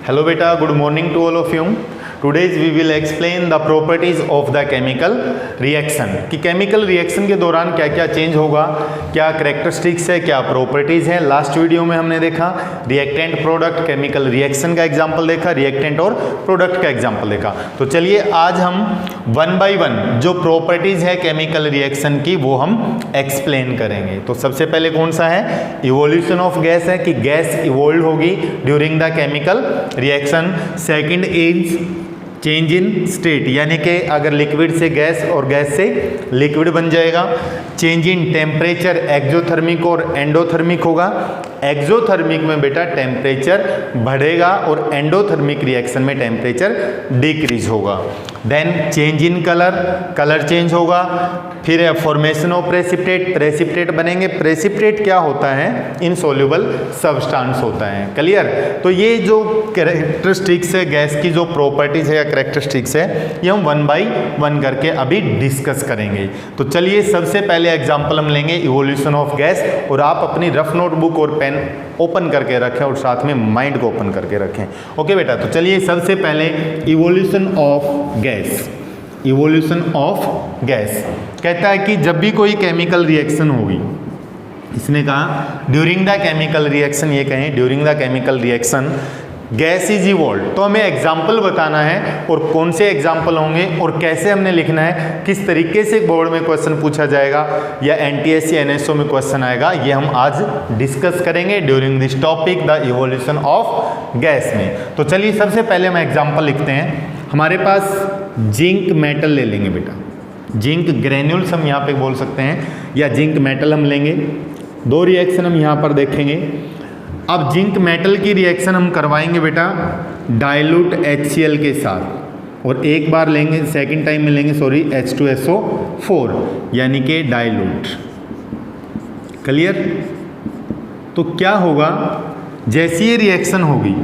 Hello beta, good morning to all of you. Today we will explain the properties of the chemical reaction कि chemical reaction के दौरान क्या क्या change होगा, क्या कैरेक्टरिस्टिक्स है, क्या प्रॉपर्टीज हैं। लास्ट वीडियो में हमने देखा रिएक्टेंट प्रोडक्ट, केमिकल रिएक्शन का एग्जांपल देखा, रिएक्टेंट और प्रोडक्ट का एग्जांपल देखा। तो चलिए आज हम वन बाय वन जो प्रॉपर्टीज है केमिकल रिएक्शन की वो हम एक्सप्लेन करेंगे। तो सबसे पहले कौन सा है, इवोल्यूशन ऑफ गैस है कि गैस इवोल्व होगी during the chemical reaction. Second is change in state, यानी कि अगर लिक्विड से गैस और गैस से लिक्विड बन जाएगा। चेंज इन टेम्परेचर, एक्सोथर्मिक और एंडोथर्मिक होगा। एक्सोथर्मिक में बेटा टेम्परेचर बढ़ेगा और एंडोथर्मिक रिएक्शन में टेम्परेचर डिक्रीज होगा। Then change in colour, colour change होगा। फिर फॉर्मेशन ऑफ प्रेसिपिटेट, प्रेसिपिटेट बनेंगे। प्रेसिपिटेट क्या होता है, इनसोल्यूबल सब्सटेंस होता है। क्लियर। तो ये जो कैरेक्टरिस्टिक्स है गैस की, जो प्रॉपर्टीज है या कैरेक्टरिस्टिक्स है, ये हम वन बाय वन करके अभी डिस्कस करेंगे। तो चलिए सबसे पहले एग्जांपल हम लेंगे इवोल्यूशन ऑफ गैस, और आप अपनी रफ नोटबुक और पेन ओपन करके रखें और साथ में माइंड को ओपन करके रखें। ओके बेटा, तो चलिए सबसे पहले evolution of gas. Evolution of gas कहता है कि जब भी कोई केमिकल रिएक्शन होगी, इसने कहा ड्यूरिंग द केमिकल रिएक्शन, ये कहें during the chemical reaction gas is evolve. तो हमें एग्जाम्पल बताना है और कौन से एग्जाम्पल होंगे और कैसे हमने लिखना है, किस तरीके से बोर्ड में क्वेश्चन पूछा जाएगा या एनटीएस या एनएसओ में क्वेश्चन आएगा, ये हम आज डिस्कस करेंगे during this topic the evolution of gas में। तो चलिए सबसे पहले हम एग्जाम्पल लिखते हैं। हमारे पास जिंक मेटल ले लेंगे बेटा, जिंक ग्रेन्यूल्स हम यहाँ पे बोल सकते हैं, या जिंक मेटल हम लेंगे। दो रिएक्शन हम यहाँ पर देखेंगे। अब जिंक मेटल की रिएक्शन हम करवाएंगे बेटा डाइल्यूट HCl के साथ, और एक बार लेंगे, सेकंड टाइम में लेंगे सॉरी H2SO4, यानी कि डाइल्यूट। क्लियर। तो क्या होगा, जैसी ये रिएक्शन होगी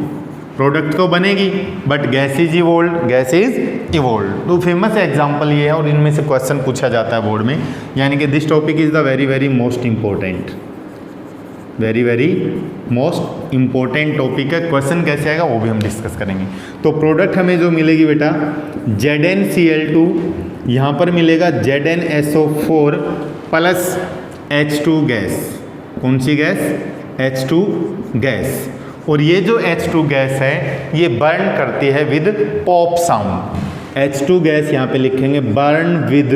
प्रोडक्ट तो बनेगी, but gas is evolve, gas is evolve. तो फेमस एग्जांपल ये है और इनमें से क्वेश्चन पूछा जाता है बोर्ड में, यानी कि this topic is the very very most important, very very most important topic है। क्वेश्चन कैसे आएगा वो भी हम डिस्कस करेंगे। तो प्रोडक्ट हमें जो मिलेगी बेटा ZnCl2, यहाँ पर मिलेगा ZnSO4 प्लस H2 गैस। कौन सी गैस, H2 गैस। और ये जो H2 गैस है ये बर्न करती है with pop sound. H2 gas यहाँ पे लिखेंगे burn with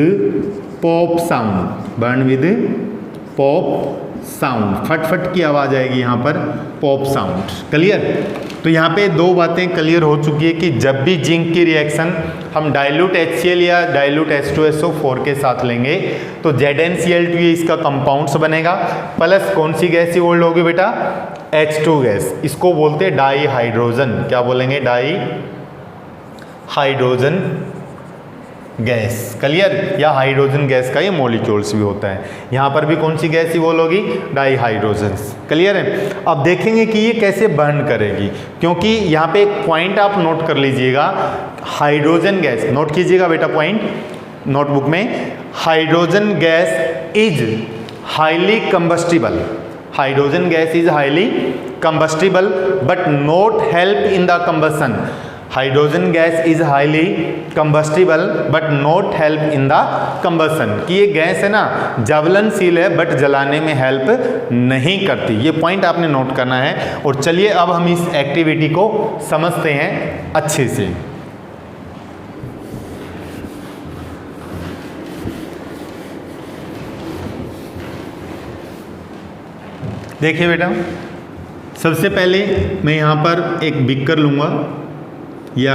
pop sound, burn with pop sound, फट फट की आवाज आएगी यहाँ पर, पॉप साउंड। क्लियर। तो यहाँ पे दो बातें क्लियर हो चुकी है कि जब भी जिंक की रिएक्शन हम डाइल्यूट HCl या डाइल्यूट H2SO4 के साथ लेंगे तो ZnCl2 ये इसका कंपाउंड्स बनेगा, प्लस कौन सी गैस इवोल्व होगी बेटा, H2 गैस। इसको बोलते हैं डाई हाइड्रोजन। क्या बोलेंगे, डाई हाइड्रोजन गैस। क्लियर। या हाइड्रोजन गैस का ये मॉलिक्यूल्स भी होता है। यहाँ पर भी कौन सी गैस इवोल्व होगी, डाई हाइड्रोजन्स। क्लियर है। अब देखेंगे कि ये कैसे बर्न करेगी, क्योंकि यहाँ पे एक पॉइंट आप नोट कर लीजिएगा, हाइड्रोजन गैस नोट कीजिएगा बेटा पॉइंट नोटबुक में। Hydrogen gas is highly combustible, hydrogen gas is highly combustible but not help in the combustion. Hydrogen gas is highly combustible but not help in the combustion, कि ये gas है ना ज्वलनशील है but जलाने में help नहीं करती। ये पॉइंट आपने नोट करना है। और चलिए अब हम इस एक्टिविटी को समझते हैं अच्छे से। देखिए बेटा, सबसे पहले मैं यहाँ पर एक बिकर लूँगा या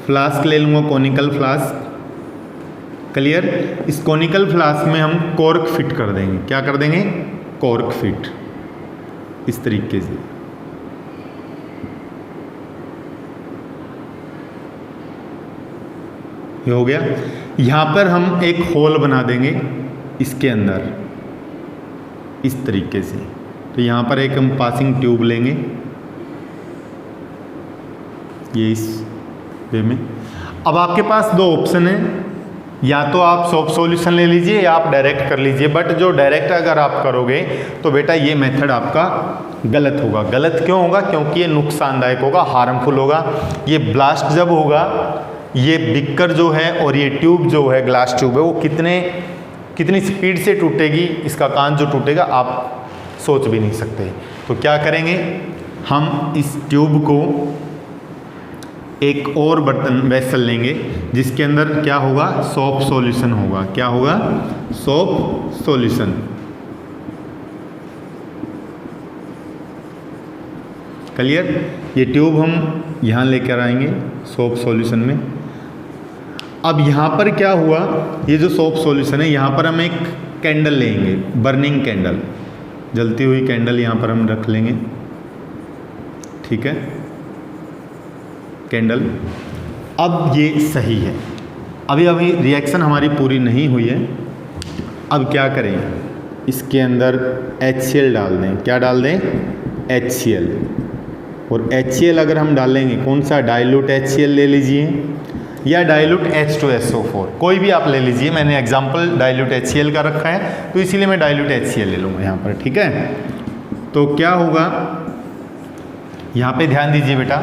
फ्लास्क ले लूँगा, कोनिकल फ्लास्क। क्लियर। इस कोनिकल फ्लास्क में हम कॉर्क फिट कर देंगे। क्या कर देंगे, कॉर्क फिट, इस तरीके से। ये हो गया। यहाँ पर हम एक होल बना देंगे इसके अंदर, इस तरीके से। तो यहाँ पर एक हम पासिंग ट्यूब लेंगे, ये इस वे में। अब आपके पास दो ऑप्शन है, या तो आप सोप सॉल्यूशन ले लीजिए या आप डायरेक्ट कर लीजिए, बट जो डायरेक्ट अगर आप करोगे तो बेटा ये मेथड आपका गलत होगा। गलत क्यों होगा? क्योंकि ये नुकसानदायक होगा, हार्मफुल होगा। ये ब्लास्ट जब होगा, ये बिक्कर जो है और ये ट्यूब जो है, ग्लास ट्यूब है, वो कितनी स्पीड से टूटेगी, इसका कांच जो टूटेगा आप सोच भी नहीं सकते। तो क्या करेंगे, हम इस ट्यूब को एक और बर्तन वेसल लेंगे जिसके अंदर क्या होगा, सोप सॉल्यूशन होगा। क्या होगा? Soap solution. क्लियर? ये ट्यूब हम यहाँ लेकर आएंगे सोप सॉल्यूशन में। अब यहाँ पर क्या हुआ, ये जो सोप सॉल्यूशन है, यहाँ पर हम एक कैंडल लेंगे, बर्निंग कैंडल, जलती हुई कैंडल यहाँ पर हम रख लेंगे। ठीक है, कैंडल। अब ये सही है, अभी रिएक्शन हमारी पूरी नहीं हुई है। अब क्या करें, इसके अंदर HCl डाल दें। क्या डाल दें? HCl। और HCl अगर हम डालेंगे, कौन सा? डाइल्यूट HCl ले लीजिए या डाइल्यूट H2SO4, कोई भी आप ले लीजिए। मैंने एग्जांपल डाइल्यूट HCl का रखा है तो इसीलिए मैं डाइल्यूट HCl ले लूँगा यहाँ पर। ठीक है, तो क्या होगा, यहाँ पे ध्यान दीजिए बेटा।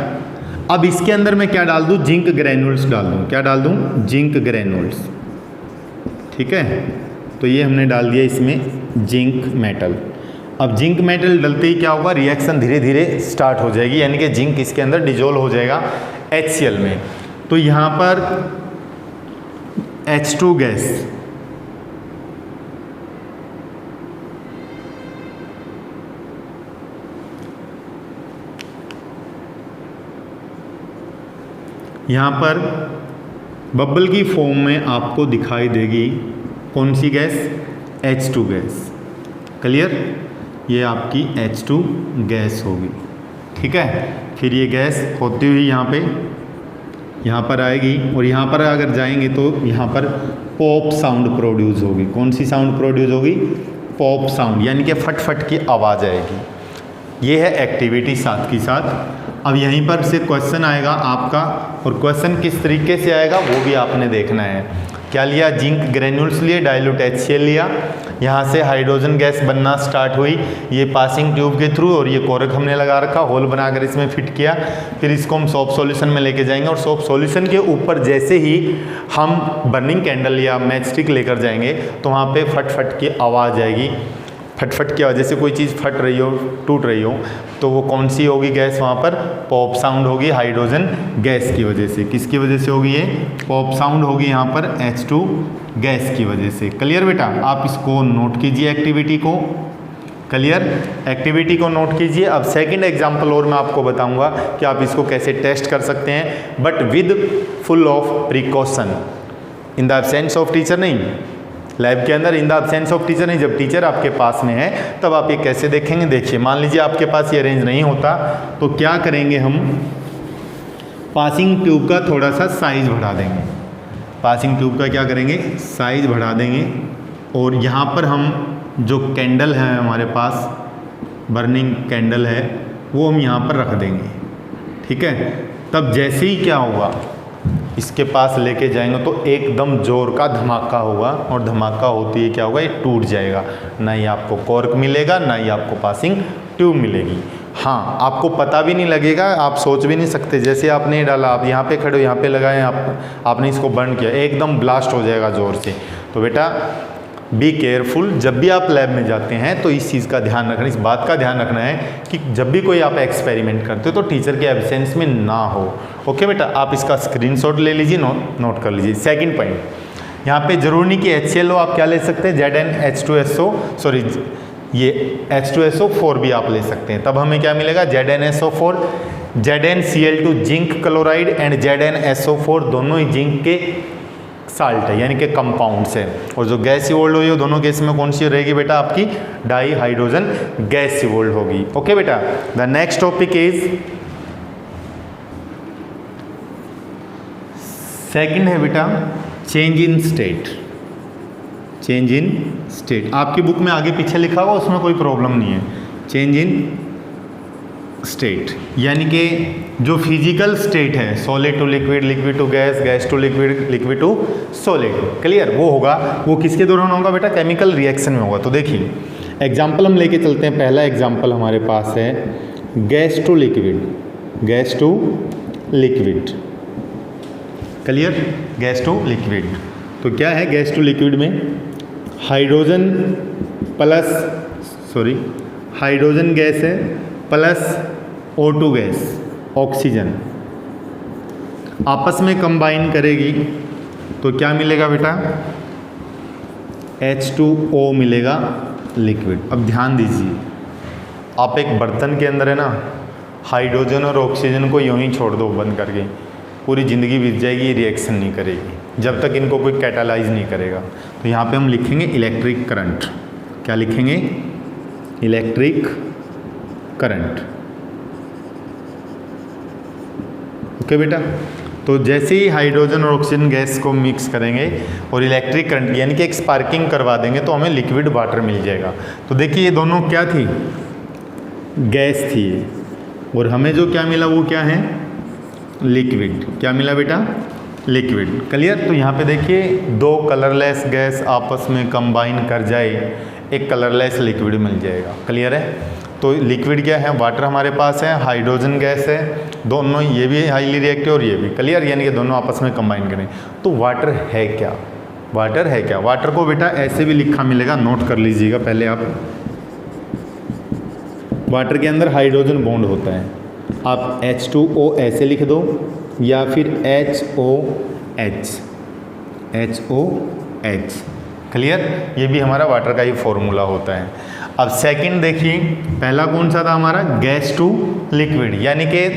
अब इसके अंदर मैं क्या डाल दूँ? जिंक ग्रेन्यूल्स डाल दूँ। क्या डाल दूँ? Zinc granules. ठीक है, तो ये हमने डाल दिया इसमें जिंक मेटल। अब जिंक मेटल डलते ही क्या होगा, रिएक्शन धीरे धीरे स्टार्ट हो जाएगी, यानी कि जिंक इसके अंदर डिजोल्व हो जाएगा HCl में। तो यहाँ पर H2 गैस, यहाँ पर बबल की फॉर्म में आपको दिखाई देगी कौन सी गैस? H2 gas. क्लियर? ये आपकी H2 गैस होगी। ठीक है, फिर ये गैस होती हुई यहाँ पर आएगी और यहाँ पर अगर जाएंगे तो यहाँ पर पॉप साउंड प्रोड्यूस होगी। कौन सी साउंड प्रोड्यूस होगी? पॉप साउंड, यानी कि फट फट की आवाज़ आएगी। ये है एक्टिविटी साथ की साथ। अब यहीं पर से क्वेश्चन आएगा आपका, और क्वेश्चन किस तरीके से आएगा वो भी आपने देखना है। क्या लिया? जिंक ग्रेन्यूल्स लिए, डाइल्यूट HCl लिया, यहाँ से हाइड्रोजन गैस बनना स्टार्ट हुई ये पासिंग ट्यूब के थ्रू, और ये कोरक हमने लगा रखा, होल बनाकर इसमें फिट किया। फिर इसको हम सोप सॉल्यूशन में लेके जाएंगे और सोप सॉल्यूशन के ऊपर जैसे ही हम बर्निंग कैंडल या मैच स्टिक लेकर जाएंगे तो वहाँ पे फट फट की आवाज़ आएगी। फटफट की वजह से कोई चीज़ फट रही हो, टूट रही हो, तो वो कौन सी होगी गैस? वहाँ पर पॉप साउंड होगी, हाइड्रोजन गैस की वजह से। किसकी वजह से होगी? ये पॉप साउंड होगी यहाँ पर H2 गैस की वजह से। क्लियर बेटा? आप इसको नोट कीजिए एक्टिविटी को। क्लियर? एक्टिविटी को नोट कीजिए। अब सेकंड एग्जांपल और मैं आपको बताऊंगा कि आप इसको कैसे टेस्ट कर सकते हैं, but with full of precaution, in the absence of teacher नहीं, लैब के अंदर in the absence of teacher नहीं। जब टीचर आपके पास में है तब आप ये कैसे देखेंगे? देखिए, मान लीजिए आपके पास ये रेंज नहीं होता तो क्या करेंगे, हम पासिंग ट्यूब का थोड़ा सा साइज बढ़ा देंगे। पासिंग ट्यूब का क्या करेंगे? साइज बढ़ा देंगे, और यहाँ पर हम जो कैंडल है हमारे पास, बर्निंग कैंडल है, वो हम यहाँ पर रख देंगे। ठीक है, तब जैसे ही क्या होगा, इसके पास लेके जाएंगे तो एकदम जोर का धमाका होगा, और धमाका होती है क्या होगा, ये टूट जाएगा। ना ही आपको कॉर्क मिलेगा, ना ही आपको पासिंग ट्यूब मिलेगी। हाँ, आपको पता भी नहीं लगेगा, आप सोच भी नहीं सकते। जैसे आपने ये डाला, आप यहाँ पे खड़े हो, यहाँ पे लगाए, आपने इसको बर्न किया, एकदम ब्लास्ट हो जाएगा ज़ोर से। तो बेटा बी केयरफुल, जब भी आप लैब में जाते हैं तो इस चीज़ का ध्यान रखना, इस बात का ध्यान रखना है कि जब भी कोई आप एक्सपेरिमेंट करते हो तो टीचर के एब्सेंस में ना हो। ओके बेटा, आप इसका स्क्रीनशॉट ले लीजिए, नोट कर लीजिए। सेकंड पॉइंट, यहाँ पे जरूर नहीं कि HCl हो, आप क्या ले सकते हैं? ZnH2SO, सॉरी ये H2SO4 भी आप ले सकते हैं। तब हमें क्या मिलेगा? ZnSO4, ZnCl2 zinc chloride and ZnSO4 दोनों ही जिंक के साल्ट है, यानी कि कंपाउंड्स है। और जो गैस इवोल्व हुई है दोनों गैस में कौन सी रहेगी बेटा? आपकी डाई हाइड्रोजन गैस इवोल्व होगी। ओके बेटा, the next topic is second है बेटा change in state. Change in state आपकी बुक में आगे पीछे लिखा हुआ, उसमें कोई प्रॉब्लम नहीं है। चेंज इन स्टेट, यानी कि जो फिजिकल स्टेट है solid to liquid, liquid to gas, gas to liquid, liquid to solid, clear, वो होगा, वो किसके दौरान होगा बेटा, केमिकल रिएक्शन में होगा। तो देखिए एग्जाम्पल हम लेके चलते हैं। पहला एग्जाम्पल हमारे पास है gas to liquid, gas to liquid, clear, gas to liquid. तो क्या है गैस टू लिक्विड में, हाइड्रोजन प्लस हाइड्रोजन गैस है प्लस O2 गैस, ऑक्सीजन आपस में कंबाइन करेगी तो क्या मिलेगा बेटा, H2O मिलेगा लिक्विड। अब ध्यान दीजिए, आप एक बर्तन के अंदर है ना हाइड्रोजन और ऑक्सीजन को यूं ही छोड़ दो बंद करके, पूरी ज़िंदगी बीत जाएगी, ये रिएक्शन नहीं करेगी जब तक इनको कोई कैटालाइज नहीं करेगा। तो यहाँ पे हम लिखेंगे इलेक्ट्रिक करंट, क्या लिखेंगे, इलेक्ट्रिक करंट, ओके बेटा। तो जैसे ही हाइड्रोजन और ऑक्सीजन गैस को मिक्स करेंगे और इलेक्ट्रिक करंट यानी कि एक स्पार्किंग करवा देंगे तो हमें लिक्विड वाटर मिल जाएगा। तो देखिए ये दोनों क्या थी, गैस थी, और हमें जो क्या मिला वो क्या है, लिक्विड। क्या मिला बेटा, लिक्विड, क्लियर। तो यहाँ पे देखिए दो कलरलेस गैस आपस में कंबाइन कर जाए, एक कलरलेस लिक्विड मिल जाएगा, क्लियर है। तो लिक्विड क्या है, वाटर हमारे पास है, हाइड्रोजन गैस है, दोनों, ये भी हाईली रिएक्टिव और ये भी, क्लियर, यानी कि दोनों आपस में कंबाइन करें। तो वाटर है क्या, वाटर है क्या, वाटर को बेटा ऐसे भी लिखा मिलेगा, नोट कर लीजिएगा पहले आप। वाटर के अंदर हाइड्रोजन बॉन्ड होता है, आप H2O ऐसे लिख दो या फिर HOH, HOH, क्लियर, ये भी हमारा वाटर का ही फॉर्मूला होता है। अब सेकंड देखिए, पहला कौन सा था हमारा, गैस टू लिक्विड, यानी कि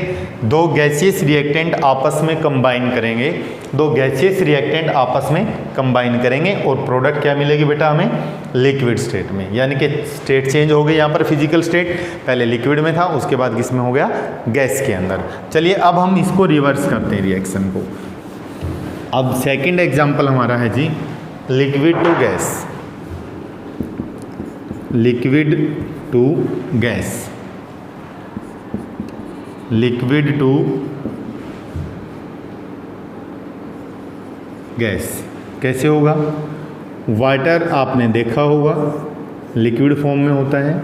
दो गैसियस रिएक्टेंट आपस में कंबाइन करेंगे, दो गैसियस रिएक्टेंट आपस में कंबाइन करेंगे और प्रोडक्ट क्या मिलेगी बेटा हमें, लिक्विड स्टेट में, यानी कि स्टेट चेंज हो गई यहाँ पर, फिजिकल स्टेट पहले लिक्विड में था, उसके बाद किस में हो गया, गैस के अंदर। चलिए अब हम इसको रिवर्स करते हैं रिएक्शन को। अब सेकंड एग्जांपल हमारा है जी liquid to gas, liquid to gas, liquid to gas कैसे होगा, वाटर आपने देखा होगा लिक्विड फॉर्म में होता है,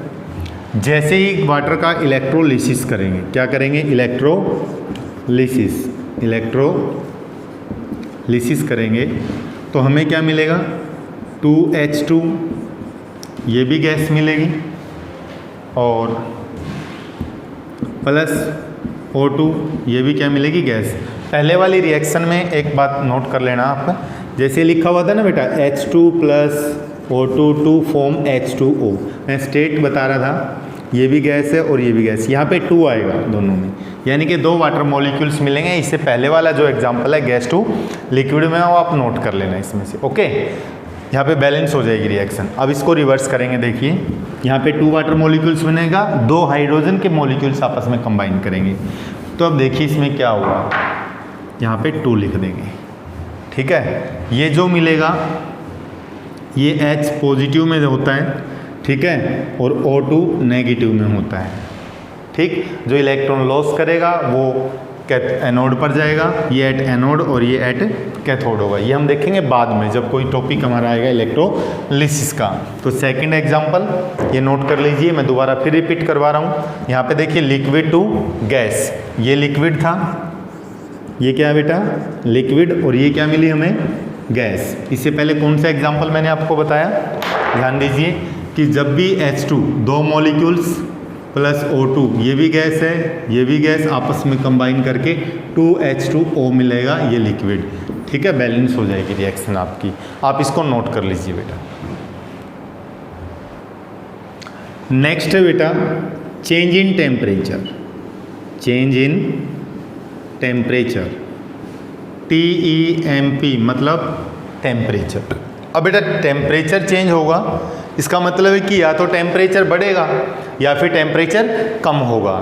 जैसे ही वाटर का इलेक्ट्रोलिसिस करेंगे, क्या करेंगे, इलेक्ट्रोलिसिस, इलेक्ट्रोलिसिस करेंगे तो हमें क्या मिलेगा, 2H2, ये भी गैस मिलेगी, और प्लस O2, ये भी क्या मिलेगी, गैस। पहले वाली रिएक्शन में एक बात नोट कर लेना आप, जैसे लिखा हुआ था ना बेटा H2 plus O2 to form H2O, मैं स्टेट बता रहा था, ये भी गैस है और ये भी गैस, यहाँ पे 2 आएगा दोनों में, यानी कि दो वाटर मॉलिक्यूल्स मिलेंगे। इससे पहले वाला जो एग्जांपल है गैस टू लिक्विड में, वो आप नोट कर लेना इसमें से, ओके। यहाँ पे बैलेंस हो जाएगी रिएक्शन। अब इसको रिवर्स करेंगे, देखिए यहाँ पे 2 वाटर मॉलिक्यूल्स बनेगा, 2 हाइड्रोजन के मॉलिक्यूल्स आपस में कंबाइन करेंगे। तो अब देखिए इसमें क्या होगा, यहाँ पे 2 लिख देंगे, ठीक है। ये जो मिलेगा ये H पॉजिटिव में होता है, ठीक है, और O2 नेगेटिव में होता है, ठीक। जो इलेक्ट्रॉन लॉस करेगा वो एनोड पर जाएगा, ये एट एनोड और ये एट कैथोड होगा। ये हम देखेंगे बाद में जब कोई टॉपिक हमारा आएगा इलेक्ट्रोलिसिस का। तो सेकंड एग्जांपल ये नोट कर लीजिए, मैं दोबारा फिर रिपीट करवा रहा हूँ। यहाँ पे देखिए लिक्विड टू गैस, ये लिक्विड था, ये क्या है बेटा, लिक्विड, और ये क्या मिली हमें, गैस। इससे पहले कौन सा एग्जाम्पल मैंने आपको बताया, ध्यान दीजिए कि जब भी H2 2 मॉलिक्यूल्स प्लस O2, ये भी गैस है, ये भी गैस, आपस में कंबाइन करके 2H2O मिलेगा, ये लिक्विड, ठीक है। बैलेंस हो जाएगी रिएक्शन आपकी, आप इसको नोट कर लीजिए बेटा। नेक्स्ट है बेटा change in temperature, change in temperature, TEMP मतलब टेम्परेचर। अब बेटा टेम्परेचर चेंज होगा, इसका मतलब है कि या तो टेम्परेचर बढ़ेगा या फिर टेम्परेचर कम होगा।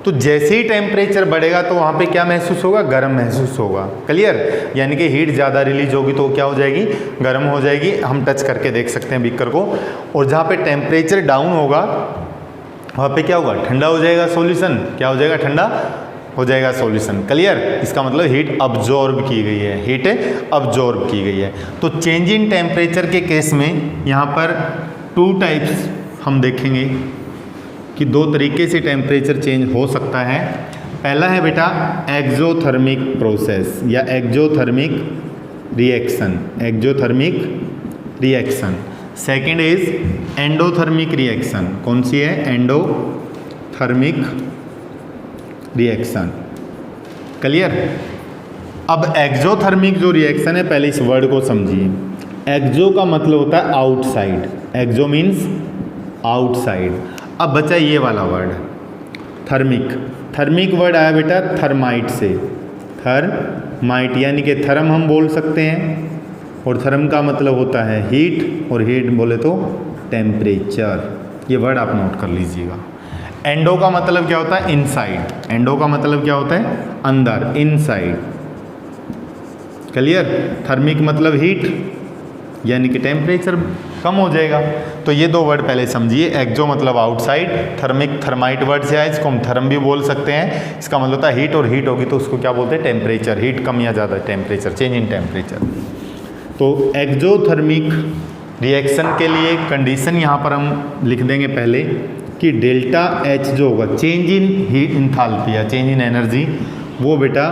तो जैसे ही टेम्परेचर बढ़ेगा तो वहाँ पे क्या महसूस होगा, गर्म महसूस होगा, क्लियर। यानी कि हीट ज़्यादा रिलीज होगी तो क्या हो जाएगी, गर्म हो जाएगी। हम टच करके देख सकते हैं बीकर को। और जहाँ पे टेम्परेचर डाउन होगा वहाँ पे क्या होगा, ठंडा हो जाएगा सॉल्यूशन, क्या हो जाएगा, ठंडा हो जाएगा सॉल्यूशन। क्लियर, इसका मतलब हीट अब्जॉर्ब की गई है, हीट अब्जॉर्ब की गई है। तो चेंज इन टेम्परेचर के केस में यहाँ पर 2 टाइप्स हम देखेंगे कि 2 तरीके से टेम्परेचर चेंज हो सकता है। पहला है बेटा एक्जोथर्मिक प्रोसेस या exothermic reaction, exothermic reaction. Second is endothermic reaction. कौन सी है, एंडोथर्मिक रिएक्शन। क्लियर। अब एक्जोथर्मिक जो रिएक्शन है, पहले इस वर्ड को समझिए। एक्जो का मतलब होता है आउटसाइड, एक्जो मीन्स आउटसाइड। अब बचा ये वाला वर्ड थर्मिक। थर्मिक वर्ड आया बेटा थर्माइट से, थर्माइट यानी कि थर्म हम बोल सकते हैं, और थर्म का मतलब होता है हीट, और हीट बोले तो टेम्परेचर। ये वर्ड आप नोट कर लीजिएगा। एंडो का मतलब क्या होता है, इनसाइड। एंडो का मतलब क्या होता है, अंदर, इनसाइड। क्लियर। थर्मिक मतलब हीट यानी कि टेम्परेचर कम हो जाएगा। तो ये 2 वर्ड पहले समझिए। एक्जो मतलब आउटसाइड, थर्मिक थर्माइट वर्ड से आया, इसको हम थर्म भी बोल सकते हैं। इसका मतलब होता है हीट, और हीट होगी तो उसको क्या बोलते हैं, टेम्परेचर। हीट कम या ज़्यादा, टेम्परेचर, चेंज इन टेम्परेचर। तो एक्जोथर्मिक रिएक्शन के लिए कंडीशन यहाँ पर हम लिख देंगे पहले कि डेल्टा एच जो होगा, चेंज इन हीट इंथैल्पी या चेंज इन एनर्जी, वो बेटा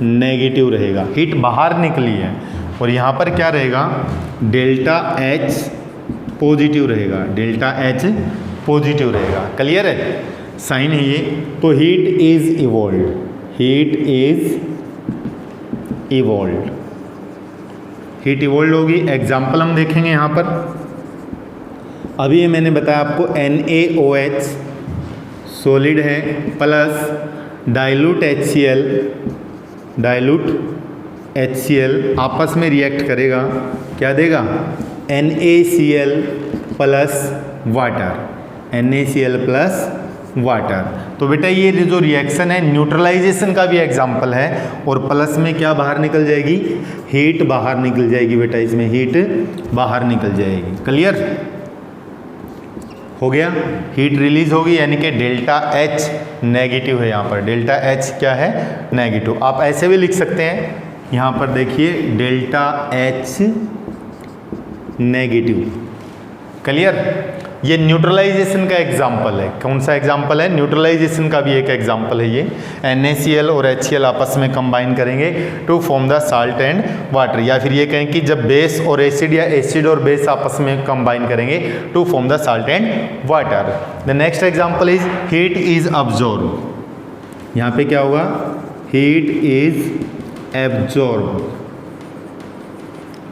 नेगेटिव रहेगा। हीट बाहर निकली है और यहाँ पर क्या रहेगा, डेल्टा एच पॉजिटिव रहेगा, डेल्टा एच पॉजिटिव रहेगा। क्लियर है, साइन है ये। तो heat is evolve, heat is evolve, heat evolve होगी। एग्जाम्पल हम देखेंगे यहाँ पर। अभी ये मैंने बताया आपको NaOH सॉलिड है plus dilute HCl, dilute HCl आपस में रिएक्ट करेगा, क्या देगा, NaCl plus water, NaCl plus water. तो बेटा ये जो रिएक्शन है न्यूट्रलाइजेशन का भी एग्जाम्पल है, और प्लस में क्या बाहर निकल जाएगी, हीट बाहर निकल जाएगी बेटा, इसमें हीट बाहर निकल जाएगी। क्लियर हो गया। हीट रिलीज होगी यानी कि डेल्टा एच नेगेटिव है, यहाँ पर डेल्टा एच क्या है, नेगेटिव। आप ऐसे भी लिख सकते हैं, यहाँ पर देखिए डेल्टा एच नेगेटिव। क्लियर। ये न्यूट्रलाइजेशन का एग्जाम्पल है। कौन सा एग्जाम्पल है, न्यूट्रलाइजेशन का भी एक एग्जाम्पल है ये। NaCl और HCl आपस में कंबाइन करेंगे to form the salt and water, या फिर ये कहें कि जब बेस और एसिड या एसिड और बेस आपस में कंबाइन करेंगे to form the salt and water. The next example is heat is absorb. यहाँ पे क्या होगा, हीट इज एब्जॉर्ब।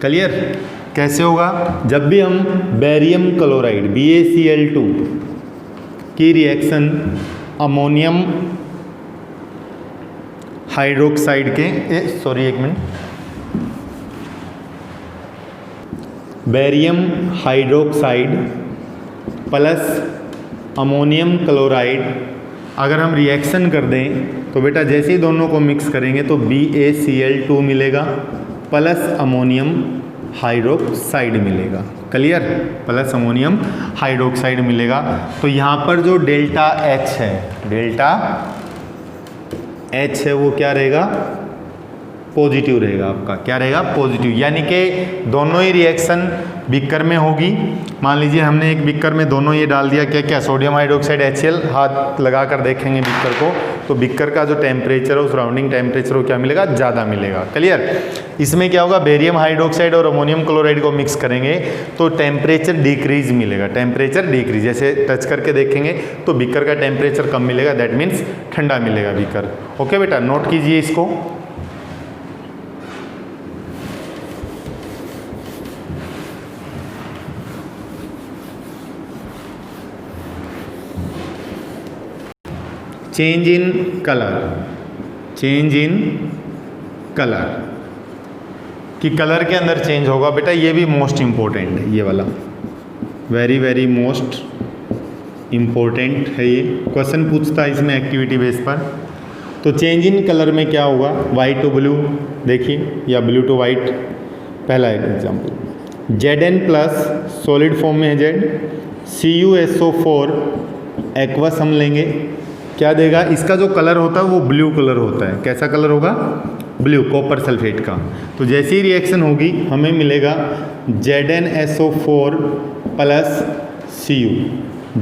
क्लियर। कैसे होगा, जब भी हम बेरियम क्लोराइड BaCl2 की रिएक्शन अमोनियम हाइड्रोक्साइड के barium hydroxide plus ammonium chloride अगर हम रिएक्शन कर दें तो बेटा जैसे ही दोनों को मिक्स करेंगे तो BaCl2 मिलेगा प्लस अमोनियम हाइड्रोक्साइड मिलेगा। क्लियर। प्लस अमोनियम हाइड्रोक्साइड मिलेगा। तो यहाँ पर जो डेल्टा एच है, डेल्टा एच है वो क्या रहेगा, पॉजिटिव रहेगा। आपका क्या रहेगा, पॉजिटिव। यानी कि दोनों ही रिएक्शन बीकर में होगी। मान लीजिए हमने एक बीकर में दोनों ये डाल दिया, क्या क्या, सोडियम हाइड्रोक्साइड HCl, हाथ लगा कर देखेंगे बीकर को तो बीकर का जो टेम्परेचर है, सराउंडिंग टेम्परेचर वो क्या मिलेगा, ज़्यादा मिलेगा। क्लियर। इसमें क्या होगा, बेरियम हाइड्रोक्साइड और अमोनियम क्लोराइड को मिक्स करेंगे तो टेम्परेचर डिक्रीज मिलेगा, टेम्परेचर डिक्रीज। जैसे टच करके देखेंगे तो बीकर का टेम्परेचर कम मिलेगा, दैट मीन्स ठंडा मिलेगा बीकर। ओके बेटा, नोट कीजिए इसको। Change in colour, change in colour, कि कलर के अंदर चेंज होगा बेटा, ये भी मोस्ट इम्पोर्टेंट है, ये वाला वेरी वेरी मोस्ट इम्पोर्टेंट है। ये क्वेश्चन पूछता है इसमें एक्टिविटी बेस पर। तो चेंज इन कलर में क्या होगा, वाइट टू ब्लू देखिए, या ब्लू टू वाइट। पहला example, Zn plus solid form में है Z, CuSO4 एक्वस हम लेंगे, क्या देगा, इसका जो कलर होता है वो ब्लू कलर होता है। कैसा कलर होगा, ब्लू, कॉपर सल्फेट का। तो जैसी रिएक्शन होगी हमें मिलेगा ZnSO4 plus Cu,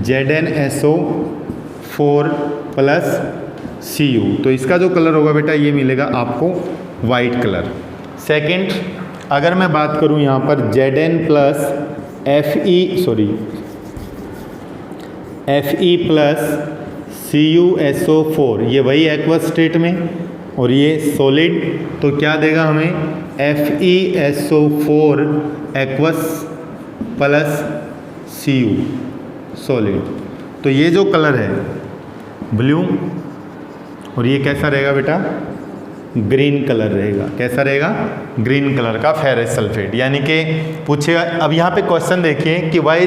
ZnSO4 plus Cu। तो इसका जो कलर होगा बेटा ये मिलेगा आपको वाइट कलर। सेकंड, अगर मैं बात करूं यहाँ पर Zn plus Fe plus CuSO4, ये वही एक्वस स्टेट में और ये सॉलिड, तो क्या देगा हमें FeSO4 aqueous plus Cu solid. तो ये जो कलर है ब्लू और ये कैसा रहेगा बेटा, ग्रीन कलर रहेगा। कैसा रहेगा, ग्रीन कलर का फेरस सल्फेट। यानी कि पूछेगा, अब यहाँ पे क्वेश्चन देखिए कि Y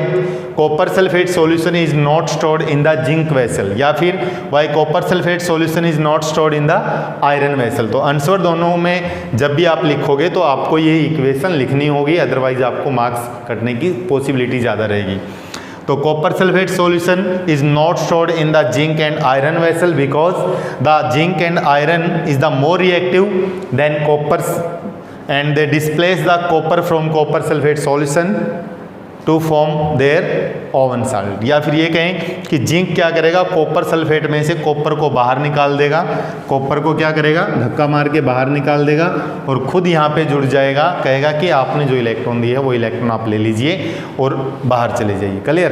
copper sulphate solution is not stored in the zinc vessel, या फिर Y copper sulphate solution is not stored in the iron vessel. तो आंसर दोनों में जब भी आप लिखोगे तो आपको ये इक्वेशन लिखनी होगी, अदरवाइज आपको मार्क्स कटने की पॉसिबिलिटी ज़्यादा रहेगी। तो copper sulphate solution is not stored in the zinc and iron vessel because the zinc and iron is the more reactive than copper and they displace the copper from copper sulphate solution to form their own salt. या फिर ये कहें कि zinc क्या करेगा, copper sulphate में से copper को बाहर निकाल देगा, कॉपर को क्या करेगा, धक्का मार के बाहर निकाल देगा और खुद यहाँ पे जुड़ जाएगा, कहेगा कि आपने जो इलेक्ट्रॉन दिया है वो इलेक्ट्रॉन आप ले लीजिए और बाहर चले जाइए। क्लियर।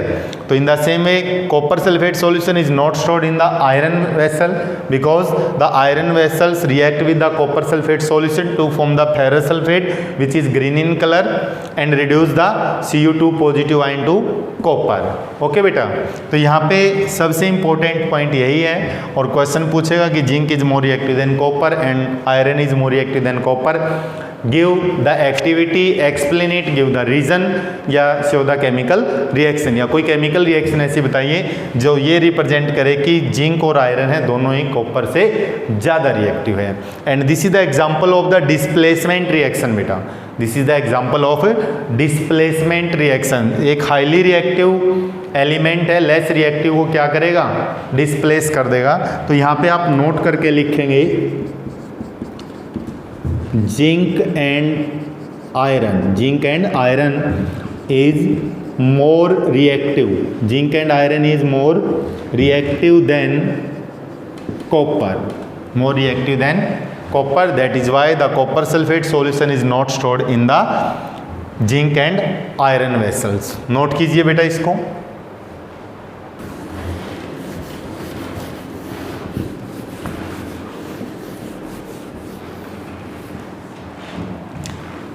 तो in the same way copper sulphate solution is not stored in the iron vessel because the iron vessels react with the copper sulphate solution to form the ferrous sulphate which is green in colour and reduce the Cu2 positive ion to copper. Okay बेटा, तो यहाँ पे सबसे important point यही है और question पूछेगा कि zinc is more reactive than copper and iron is more reactive than copper. Give the activity, explain it, give the reason या शो द केमिकल रिएक्शन, या कोई केमिकल रिएक्शन ऐसी बताइए जो ये रिप्रेजेंट करे कि जिंक और आयरन है दोनों ही कॉपर से ज़्यादा रिएक्टिव है। And this is the example of the displacement reaction बेटा, this is the example of displacement reaction. एक हाईली रिएक्टिव एलिमेंट है, लेस रिएक्टिव को क्या करेगा, डिस्प्लेस कर देगा। तो यहाँ पे आप नोट करके लिखेंगे zinc and iron is more reactive, zinc and iron is more reactive than copper, more reactive then copper. That is why the copper sulfate solution is not stored in the zinc and iron vessels. Note कीजिए बेटा इसको।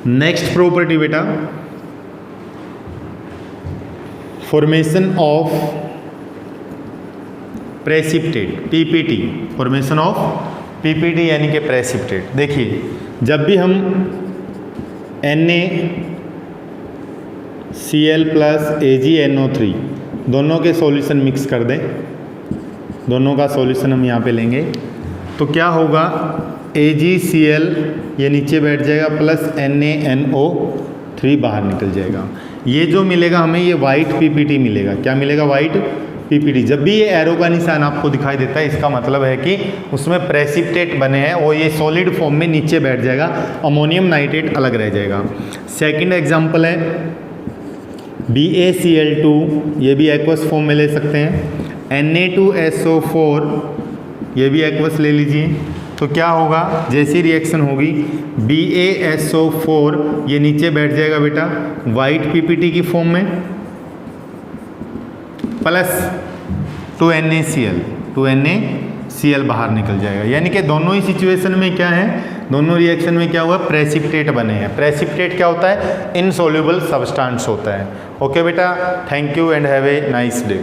Next property बेटा, formation of precipitate, PPT, formation of PPT यानी कि precipitate. देखिए जब भी हम NaCl प्लस AgNO3 दोनों के सॉल्यूशन मिक्स कर दें, दोनों का सॉल्यूशन हम यहाँ पे लेंगे तो क्या होगा, AgCl ये नीचे बैठ जाएगा प्लस NaNO3 बाहर निकल जाएगा। ये जो मिलेगा हमें ये वाइट PPT मिलेगा। क्या मिलेगा, वाइट PPT। जब भी ये एरो का निशान आपको दिखाई देता है इसका मतलब है कि उसमें प्रेसिपिटेट बने हैं और ये सॉलिड फॉर्म में नीचे बैठ जाएगा, अमोनियम नाइट्रेट अलग रह जाएगा। सेकंड एग्जांपल है BaCl2, ये भी एक्वस फॉर्म में ले सकते हैं। Na2SO4 ये भी एक्वस ले लीजिए। तो क्या होगा, जैसी रिएक्शन होगी BaSO4 ये नीचे बैठ जाएगा बेटा वाइट PPT की फॉर्म में प्लस 2NaCl बाहर निकल जाएगा। यानी कि दोनों ही सिचुएशन में क्या है, दोनों रिएक्शन में क्या हुआ, प्रेसिपिटेट बने हैं। प्रेसिपिटेट क्या होता है, इनसॉल्युबल सब्सटेंस होता है। ओके बेटा, thank you and have a nice day.